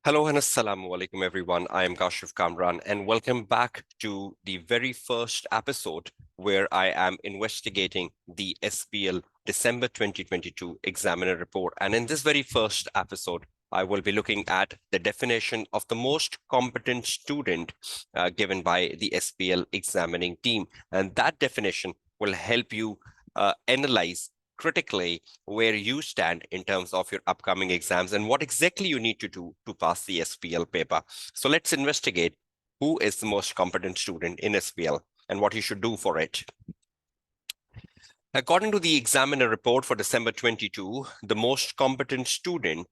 Hello and assalamu alaikum everyone. I am Kashif Kamran and welcome back to the very first episode where I am investigating the SBL December 2022 examiner report. And in this very first episode, I will be looking at the definition of the most competent student given by the SBL examining team. And that definition will help you analyze critically where you stand in terms of your upcoming exams and what exactly you need to do to pass the SBL paper. So let's investigate who is the most competent student in SBL and what you should do for it. According to the examiner report for December 22, the most competent student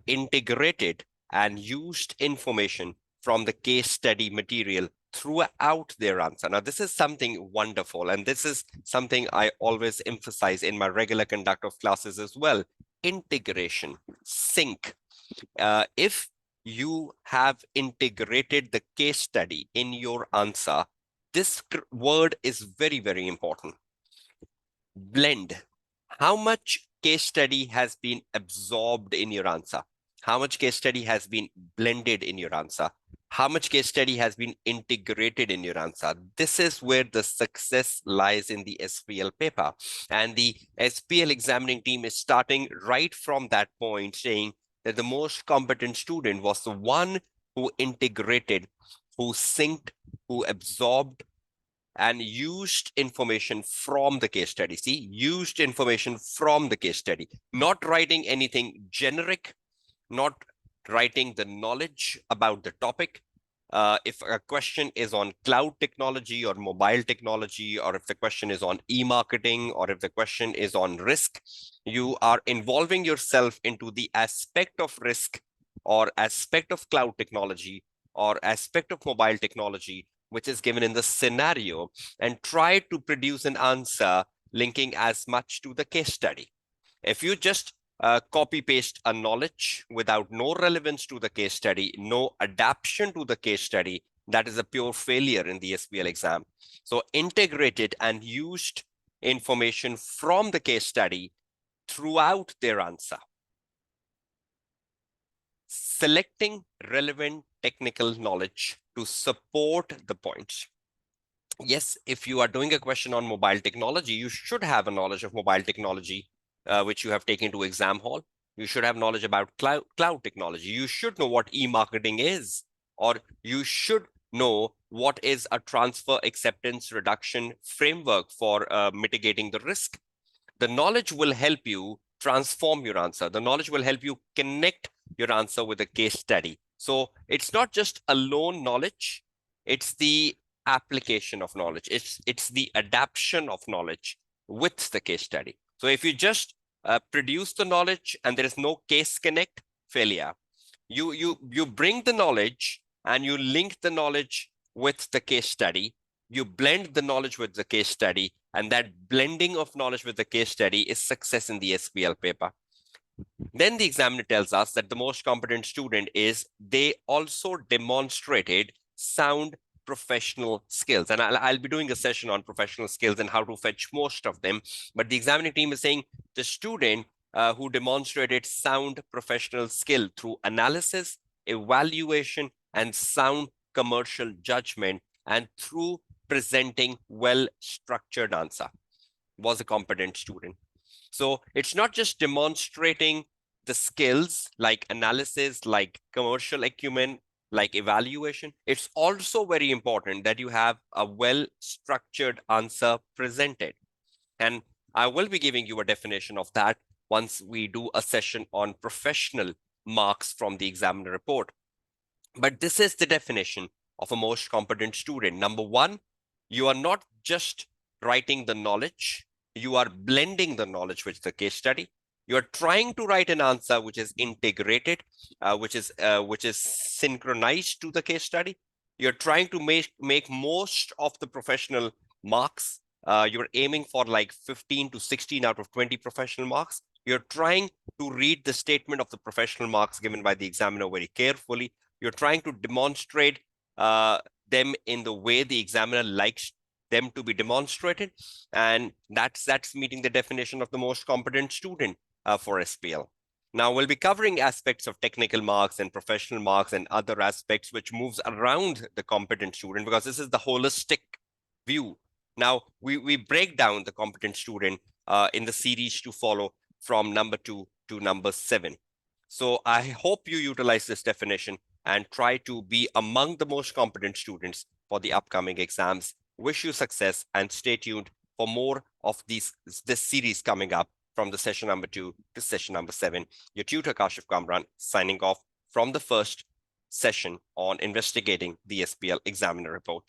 integrated and used information from the case study material throughout their answer. Now, this is something wonderful, and this is something I always emphasize in my regular conduct of classes as well. Integration, sync. If you have integrated the case study in your answer, this word is very, very important. Blend. How much case study has been absorbed in your answer? How much case study has been blended in your answer? How much case study has been integrated in your answer? This is where the success lies in the SBL paper. And the SBL examining team is starting right from that point, saying that the most competent student was the one who integrated, who synced, who absorbed, and used information from the case study. See, used information from the case study, not writing anything generic, not writing the knowledge about the topic. If a question is on cloud technology or mobile technology, or if the question is on e-marketing, or if the question is on risk, you are involving yourself into the aspect of risk or aspect of cloud technology or aspect of mobile technology, which is given in the scenario, and try to produce an answer linking as much to the case study. If you just copy paste a knowledge without no relevance to the case study, no adaptation to the case study, that is a pure failure in the SBL exam. So integrated and used information from the case study throughout their answer. Selecting relevant technical knowledge to support the points. Yes, if you are doing a question on mobile technology, you should have a knowledge of mobile technology, which you have taken to exam hall. You should have knowledge about cloud technology. You should know what e-marketing is, or you should know what is a transfer acceptance reduction framework for mitigating the risk. The knowledge will help you transform your answer. The knowledge will help you connect your answer with a case study. So it's not just alone knowledge, it's the application of knowledge. It's the adaptation of knowledge with the case study. So if you just produce the knowledge and there is no case connect, failure. You bring the knowledge and you link the knowledge with the case study. You blend the knowledge with the case study, and that blending of knowledge with the case study is success in the SBL paper. Then the examiner tells us that the most competent student is they also demonstrated sound professional skills. And I'll be doing a session on professional skills and how to fetch most of them. But the examining team is saying the student who demonstrated sound professional skill through analysis, evaluation, and sound commercial judgment, and through presenting well-structured answer, was a competent student. So it's not just demonstrating the skills like analysis, like commercial acumen, like evaluation. It's also very important that you have a well-structured answer presented. And I will be giving you a definition of that once we do a session on professional marks from the examiner report. But this is the definition of a most competent student. Number one, you are not just writing the knowledge, you are blending the knowledge with the case study. You are trying to write an answer which is integrated, which is synchronized to the case study. You're trying to make most of the professional marks. You're aiming for like 15 to 16 out of 20 professional marks. You're trying to read the statement of the professional marks given by the examiner very carefully. You're trying to demonstrate them in the way the examiner likes them to be demonstrated, and that's meeting the definition of the most competent student for SBL. Now, we'll be covering aspects of technical marks and professional marks and other aspects which moves around the competent student, because this is the holistic view. Now, we break down the competent student in the series to follow from number 2 to number 7. So I hope you utilize this definition and try to be among the most competent students for the upcoming exams. Wish you success and stay tuned for more of this series coming up from the session number 2 to session number 7. Your tutor Kashif Kamran signing off from the first session on investigating the SBL examiner report.